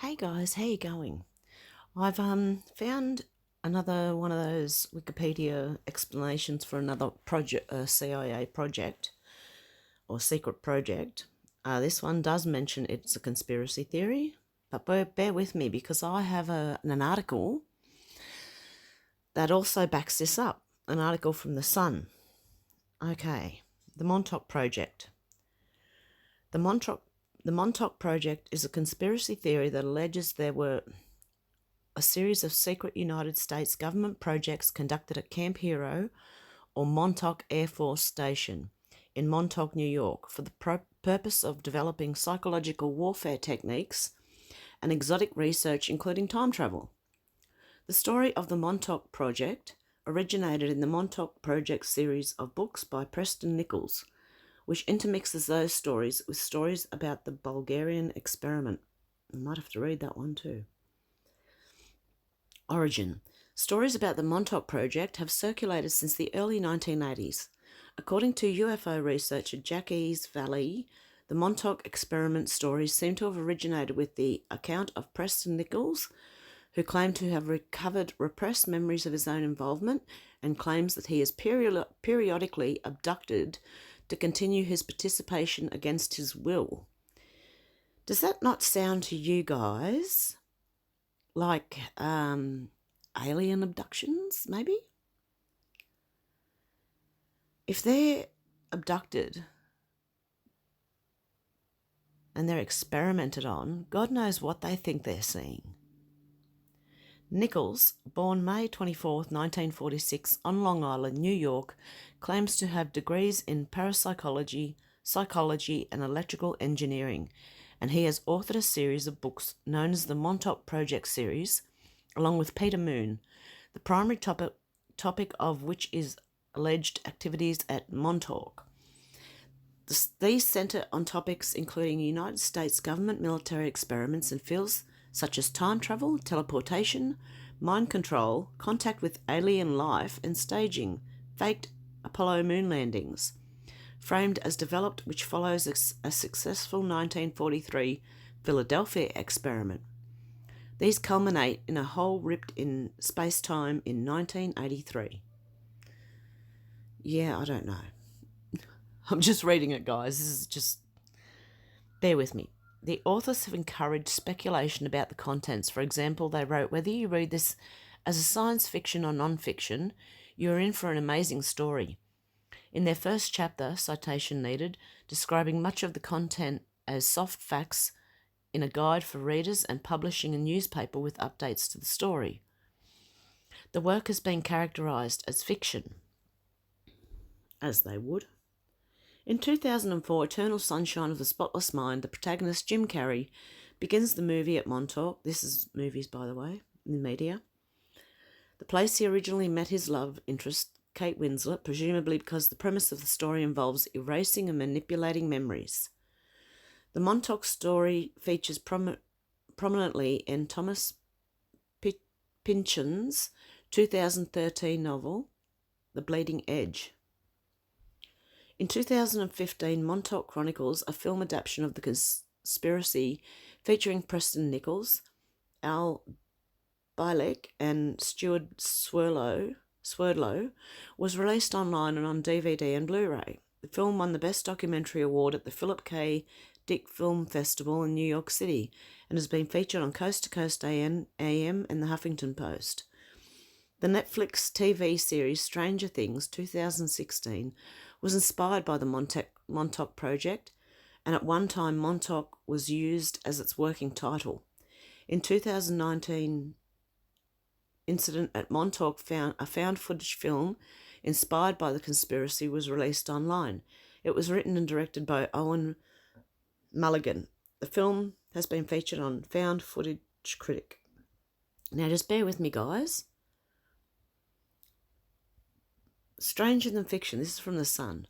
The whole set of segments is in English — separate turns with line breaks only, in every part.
Hey guys, how you going? I've found another one of those Wikipedia explanations for another project, CIA project or secret project. This one does mention it's a conspiracy theory, but bear with me because I have an article that also backs this up. An article from the Sun. Okay, the Montauk Project. The Montauk the Montauk Project is a conspiracy theory that alleges there were a series of secret United States government projects conducted at Camp Hero or Montauk Air Force Station in Montauk, New York, for the purpose of developing psychological warfare techniques and exotic research, including time travel. The story of the Montauk Project originated in the Montauk Project series of books by Preston Nichols, which intermixes those stories with stories about the Bulgarian experiment. I might have to read that one too. Origin. Stories about the Montauk Project have circulated since the early 1980s. According to UFO researcher Jacques Vallée, the Montauk experiment stories seem to have originated with the account of Preston Nichols, who claimed to have recovered repressed memories of his own involvement and claims that he is periodically abducted to continue his participation against his will. Does that not sound to you guys like alien abductions, maybe? If they're abducted and they're experimented on, God knows what they think they're seeing. Nichols, born May 24th, 1946, on Long Island, New York, claims to have degrees in parapsychology, psychology, and electrical engineering, and he has authored a series of books known as the Montauk Project series, along with Peter Moon, the primary topic of which is alleged activities at Montauk. These centre on topics including United States government military experiments in fields such as time travel, teleportation, mind control, contact with alien life, and staging faked Apollo moon landings, framed as developed, which follows a successful 1943 Philadelphia experiment. These culminate in a hole ripped in space-time in 1983. Yeah, I don't know. I'm just reading it, guys. This is just... Bear with me. The authors have encouraged speculation about the contents. For example, they wrote, whether you read this as a science fiction or non-fiction, you are in for an amazing story. In their first chapter, citation needed, describing much of the content as soft facts in a guide for readers and publishing a newspaper with updates to the story. The work has been characterised as fiction, as they would. In 2004, Eternal Sunshine of the Spotless Mind, the protagonist, Jim Carrey, begins the movie at Montauk. This is movies, by the way, in the media. The place he originally met his love interest, Kate Winslet, presumably because the premise of the story involves erasing and manipulating memories. The Montauk story features prominently in Thomas Pynchon's 2013 novel, The Bleeding Edge. In 2015, Montauk Chronicles, a film adaptation of the conspiracy featuring Preston Nichols, Al Bielek, and Stuart Swerdlow, was released online and on DVD and Blu-ray. The film won the Best Documentary Award at the Philip K. Dick Film Festival in New York City and has been featured on Coast to Coast AM and the Huffington Post. The Netflix TV series Stranger Things 2016 was inspired by the Montauk Project, and at one time Montauk was used as its working title. In 2019, incident at Montauk a found footage film inspired by the conspiracy was released online. It was written and directed by Owen Mulligan. The film has been featured on Found Footage Critic. Now just bear with me, guys. Stranger than fiction. This is from The Sun.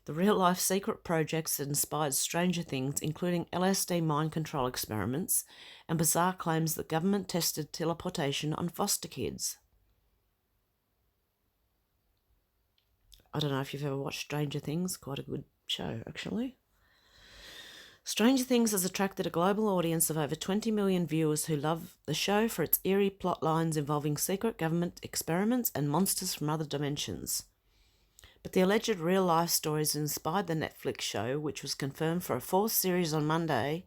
The real-life secret projects that inspired Stranger Things, including LSD mind control experiments and bizarre claims that government tested teleportation on foster kids. I don't know if you've ever watched Stranger Things. Quite a good show, actually. Stranger Things has attracted a global audience of over 20 million viewers who love the show for its eerie plot lines involving secret government experiments and monsters from other dimensions. But the alleged real-life stories inspired the Netflix show, which was confirmed for a fourth series on Monday,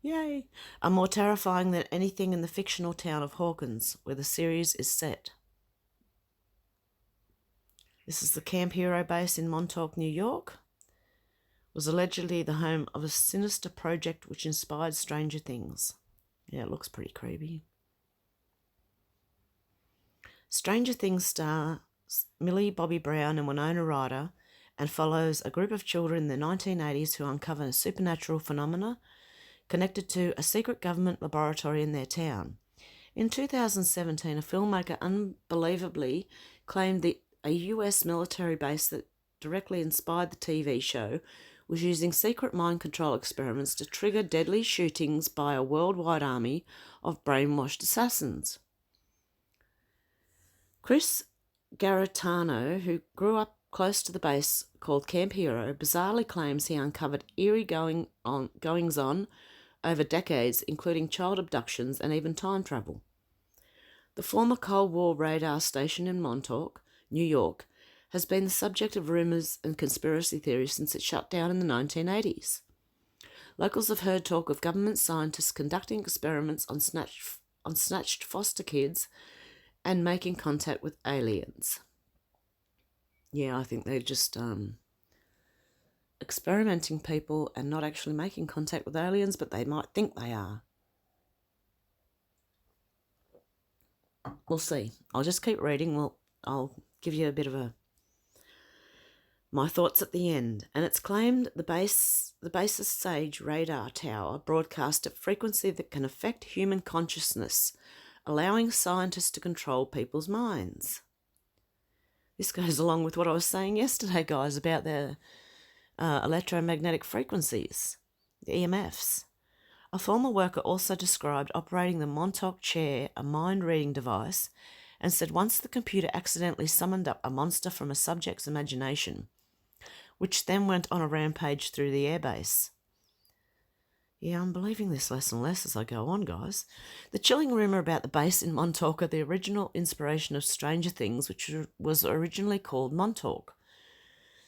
yay, are more terrifying than anything in the fictional town of Hawkins, where the series is set. This is the Camp Hero base in Montauk, New York. Was allegedly the home of a sinister project which inspired Stranger Things. Yeah, it looks pretty creepy. Stranger Things star Millie Bobby Brown and Winona Ryder and follows a group of children in the 1980s who uncover a supernatural phenomena connected to a secret government laboratory in their town. In 2017, a filmmaker unbelievably claimed that a US military base that directly inspired the TV show was using secret mind control experiments to trigger deadly shootings by a worldwide army of brainwashed assassins. Chris Garetano, who grew up close to the base called Camp Hero, bizarrely claims he uncovered eerie goings-on over decades, including child abductions and even time travel. The former Cold War radar station in Montauk, New York, has been the subject of rumours and conspiracy theories since it shut down in the 1980s. Locals have heard talk of government scientists conducting experiments on snatched foster kids and making contact with aliens. Yeah, I think they're just experimenting people and not actually making contact with aliens, but they might think they are. We'll see. I'll just keep reading. I'll give you a bit of my thoughts at the end. And it's claimed the base's SAGE radar tower broadcast at frequency that can affect human consciousness, allowing scientists to control people's minds. This goes along with what I was saying yesterday, guys, about the electromagnetic frequencies, the EMFs. A former worker also described operating the Montauk chair, a mind-reading device, and said once the computer accidentally summoned up a monster from a subject's imagination, which then went on a rampage through the airbase. Yeah, I'm believing this less and less as I go on, guys. The chilling rumour about the base in Montauk are the original inspiration of Stranger Things, which was originally called Montauk.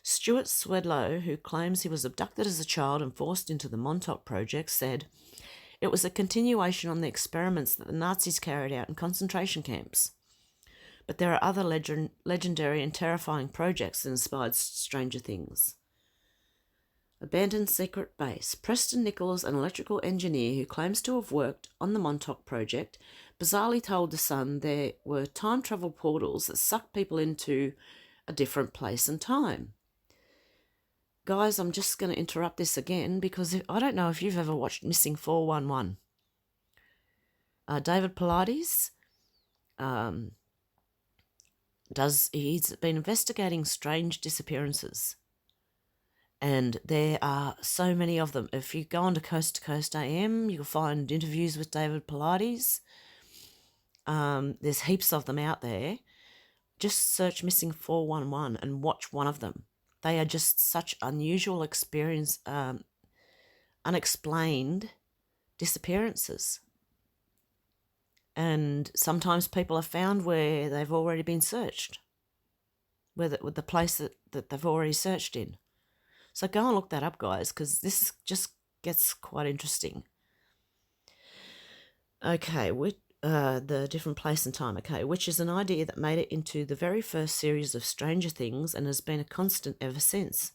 Stuart Swedlow, who claims he was abducted as a child and forced into the Montauk Project, said it was a continuation on the experiments that the Nazis carried out in concentration camps. But there are other legendary and terrifying projects that inspired Stranger Things. Abandoned secret base. Preston Nichols, an electrical engineer who claims to have worked on the Montauk Project, bizarrely told The Sun there were time travel portals that sucked people into a different place and time. Guys, I'm just going to interrupt this again because I don't know if you've ever watched Missing 411. David Pilates he's been investigating strange disappearances. And there are so many of them. If you go on to Coast AM, you'll find interviews with David Pilates. There's heaps of them out there. Just search Missing 411 and watch one of them. They are just such unusual experience, unexplained disappearances. And sometimes people are found where they've already been searched, with the place that they've already searched in. So go and look that up, guys, because this just gets quite interesting. Okay, the different place and time. Okay, which is an idea that made it into the very first series of Stranger Things and has been a constant ever since.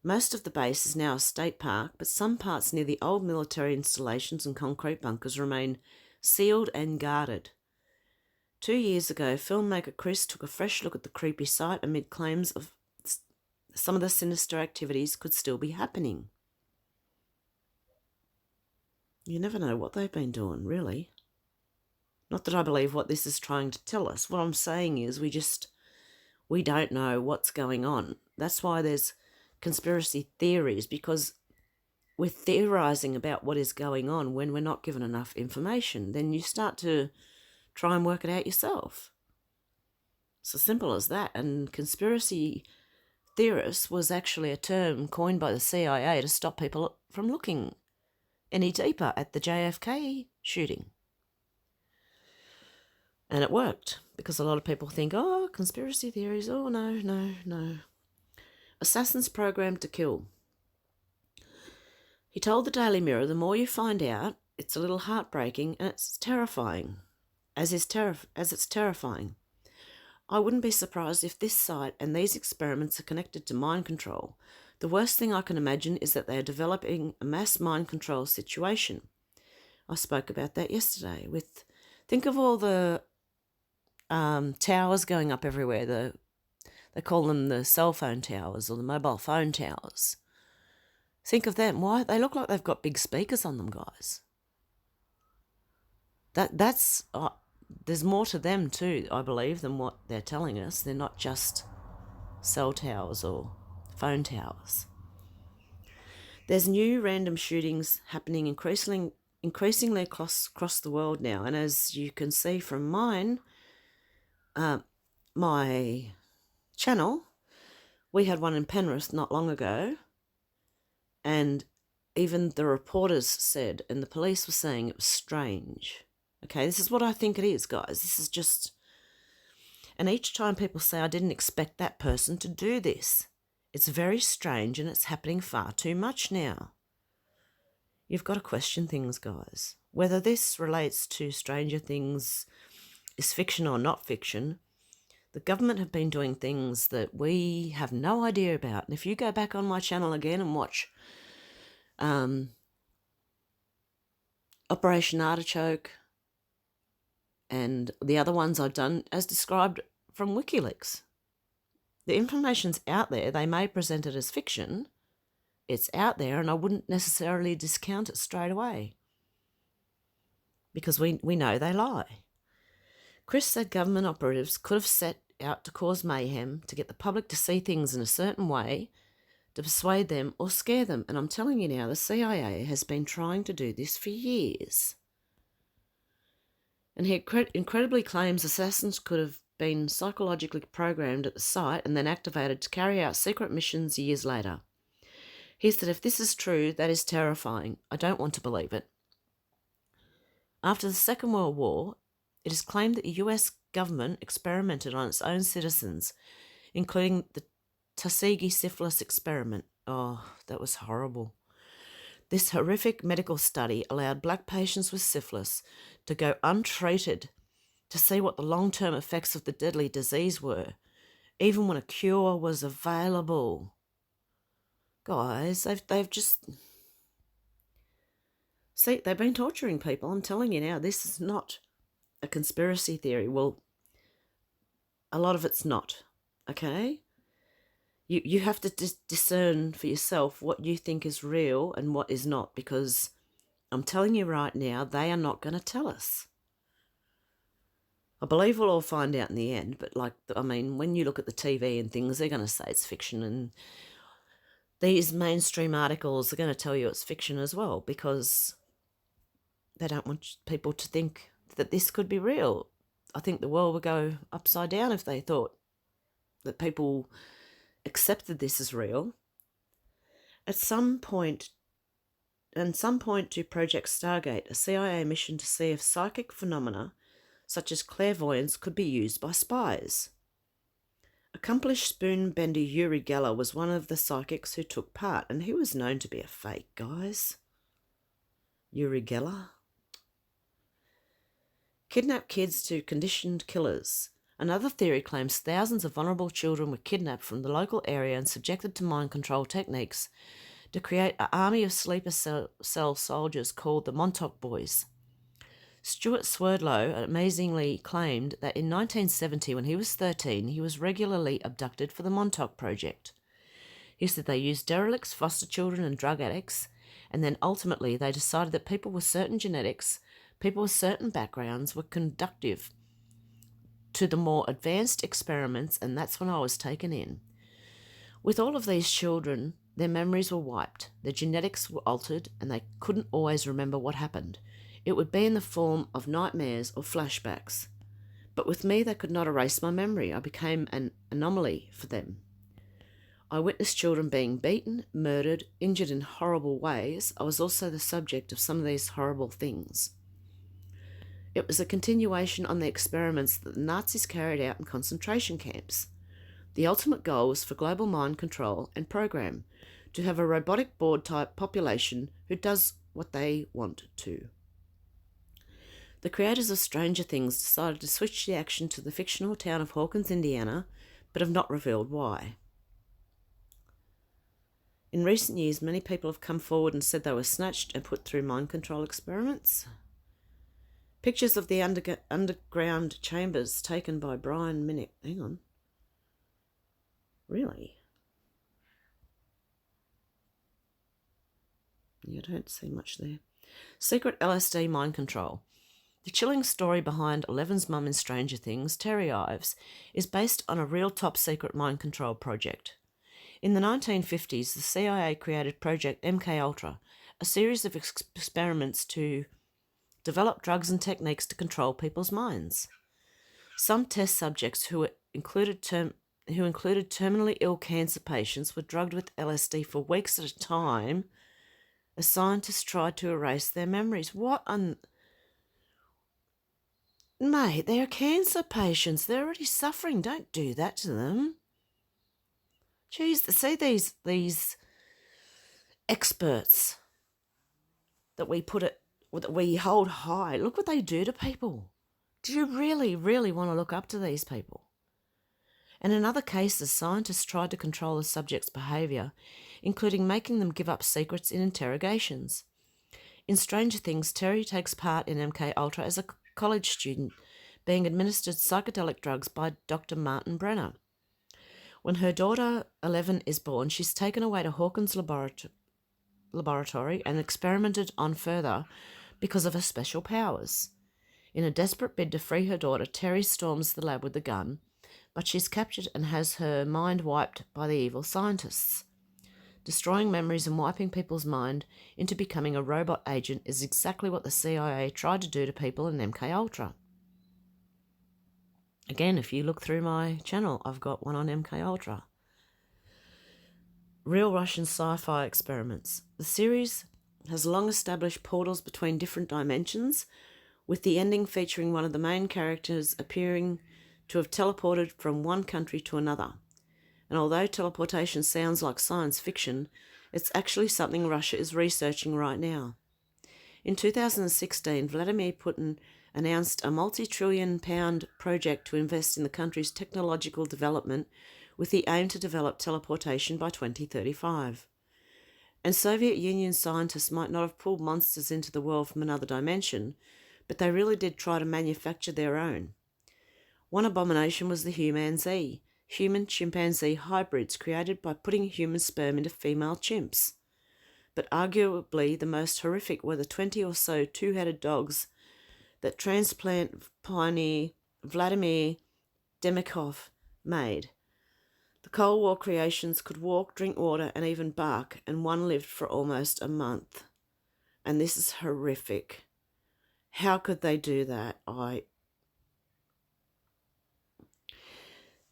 Most of the base is now a state park, but some parts near the old military installations and concrete bunkers remain sealed and guarded. 2 years ago, filmmaker Chris took a fresh look at the creepy site amid claims of some of the sinister activities could still be happening. You never know what they've been doing, really. Not that I believe what this is trying to tell us. What I'm saying is we don't know what's going on. That's why there's conspiracy theories, because we're theorising about what is going on when we're not given enough information. Then you start to try and work it out yourself. It's as simple as that. And conspiracy theorists was actually a term coined by the CIA to stop people from looking any deeper at the JFK shooting. And it worked, because a lot of people think, oh, conspiracy theories, oh, no. Assassins programmed to kill. He told the Daily Mirror, the more you find out, it's a little heartbreaking and it's terrifying, as it's terrifying. I wouldn't be surprised if this site and these experiments are connected to mind control. The worst thing I can imagine is that they are developing a mass mind control situation. I spoke about that yesterday. Think of all the towers going up everywhere. They call them the cell phone towers or the mobile phone towers. Think of them. Why? They look like they've got big speakers on them, guys. That's there's more to them too, I believe, than what they're telling us. They're not just cell towers or phone towers. There's new random shootings happening increasingly across the world now, and as you can see from my channel, we had one in Penrith not long ago, and even the reporters said, and the police were saying, it was strange. Okay, this is what I think it is, guys. This is just... And each time people say, I didn't expect that person to do this. It's very strange and it's happening far too much now. You've got to question things, guys. Whether this relates to Stranger Things, is fiction or not fiction, the government have been doing things that we have no idea about. And if you go back on my channel again and watch Operation Artichoke and the other ones I've done as described from WikiLeaks, the information's out there. They may present it as fiction. It's out there, and I wouldn't necessarily discount it straight away, because we know they lie. Chris said government operatives could have set out to cause mayhem, to get the public to see things in a certain way, to persuade them or scare them. And I'm telling you now, the CIA has been trying to do this for years. And he incredibly claims assassins could have been psychologically programmed at the site and then activated to carry out secret missions years later. He said, if this is true, that is terrifying. I don't want to believe it. After the Second World War, it is claimed that the US government experimented on its own citizens, including the Tuskegee syphilis experiment. Oh, that was horrible. This horrific medical study allowed black patients with syphilis to go untreated to see what the long-term effects of the deadly disease were, even when a cure was available. Guys, they've just... See, they've been torturing people. I'm telling you now, this is not a conspiracy theory. Well, a lot of it's not, okay? You have to discern for yourself what you think is real and what is not, because I'm telling you right now, they are not going to tell us. I believe we'll all find out in the end, but when you look at the TV and things, they're going to say it's fiction, and these mainstream articles are going to tell you it's fiction as well, because they don't want people to think that this could be real. I think the world would go upside down if they thought that people accepted this as real. At some point to Project Stargate, a CIA mission to see if psychic phenomena such as clairvoyance could be used by spies. Accomplished spoon-bender Uri Geller was one of the psychics who took part, and he was known to be a fake, guys. Uri Geller. Kidnapped kids to conditioned killers. Another theory claims thousands of vulnerable children were kidnapped from the local area and subjected to mind control techniques to create an army of sleeper cell soldiers called the Montauk Boys. Stuart Swerdlow amazingly claimed that in 1970, when he was 13, he was regularly abducted for the Montauk Project. He said they used derelicts, foster children and drug addicts, and then ultimately they decided that people with certain genetics, people with certain backgrounds were conducive to the more advanced experiments, and that's when I was taken in. With all of these children, their memories were wiped, their genetics were altered, and they couldn't always remember what happened. It would be in the form of nightmares or flashbacks. But with me, they could not erase my memory. I became an anomaly for them. I witnessed children being beaten, murdered, injured in horrible ways. I was also the subject of some of these horrible things. It was a continuation on the experiments that the Nazis carried out in concentration camps. The ultimate goal was for global mind control and program, to have a robotic board-type population who does what they want to. The creators of Stranger Things decided to switch the action to the fictional town of Hawkins, Indiana, but have not revealed why. In recent years, many people have come forward and said they were snatched and put through mind control experiments. Pictures of the underground chambers taken by Brian Minnick. Hang on. Really? Yeah, I don't see much there. Secret LSD mind control. The chilling story behind Eleven's mum in Stranger Things, Terry Ives, is based on a real top-secret mind control project. In the 1950s, the CIA created Project MKUltra, a series of experiments to develop drugs and techniques to control people's minds. Some test subjects who included terminally ill cancer patients were drugged with LSD for weeks at a time as scientists tried to erase their memories. Mate, they're cancer patients. They're already suffering. Don't do that to them. Jeez, see these experts that we hold high. Look what they do to people. Do you really, really want to look up to these people? And in other cases, scientists tried to control the subject's behaviour, including making them give up secrets in interrogations. In Stranger Things, Terry takes part in MKUltra as a college student, being administered psychedelic drugs by Dr. Martin Brenner. When her daughter, 11, is born, she's taken away to Hawkins Laboratory and experimented on further because of her special powers. In a desperate bid to free her daughter, Terry storms the lab with a gun, but she's captured and has her mind wiped by the evil scientists. Destroying memories and wiping people's mind into becoming a robot agent is exactly what the CIA tried to do to people in MKUltra. Again, if you look through my channel, I've got one on MKUltra. Real Russian sci-fi experiments. The series has long established portals between different dimensions, with the ending featuring one of the main characters appearing to have teleported from one country to another. And although teleportation sounds like science fiction, it's actually something Russia is researching right now. In 2016, Vladimir Putin announced a multi-trillion-pound project to invest in the country's technological development with the aim to develop teleportation by 2035. And Soviet Union scientists might not have pulled monsters into the world from another dimension, but they really did try to manufacture their own. One abomination was the human-Z, human-chimpanzee hybrids created by putting human sperm into female chimps. But arguably the most horrific were the 20 or so two-headed dogs that transplant pioneer Vladimir Demikov made. The Cold War creations could walk, drink water, and even bark, and one lived for almost a month. And this is horrific. How could they do that?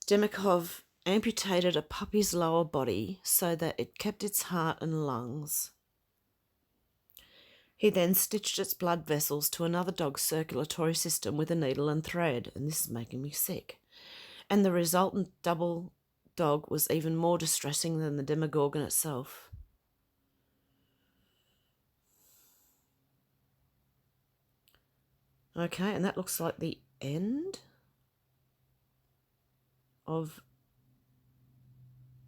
Demikov amputated a puppy's lower body so that it kept its heart and lungs. He then stitched its blood vessels to another dog's circulatory system with a needle and thread, and this is making me sick. And the resultant double dog was even more distressing than the Demogorgon itself. Okay, and that looks like the end of...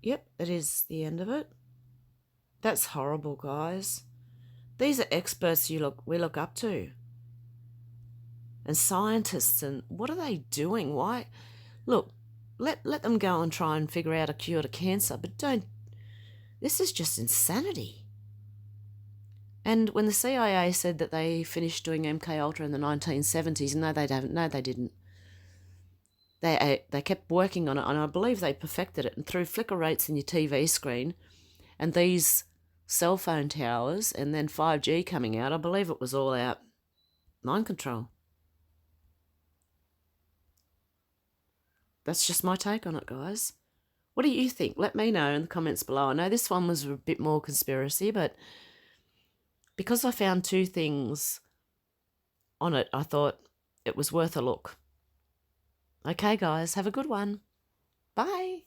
Yep, it is the end of it. That's horrible, guys. These are experts we look up to. And scientists, and what are they doing? Why? Look, let them go and try and figure out a cure to cancer, but don't... This is just insanity. And when the CIA said that they finished doing MKUltra in the 1970s, no, they haven't. No, they didn't. They kept working on it, and I believe they perfected it. And through flicker rates in your TV screen, and these cell phone towers, and then 5G coming out, I believe it was all out mind control. That's just my take on it, guys. What do you think? Let me know in the comments below. I know this one was a bit more conspiracy, but because I found two things on it, I thought it was worth a look. Okay, guys, have a good one. Bye.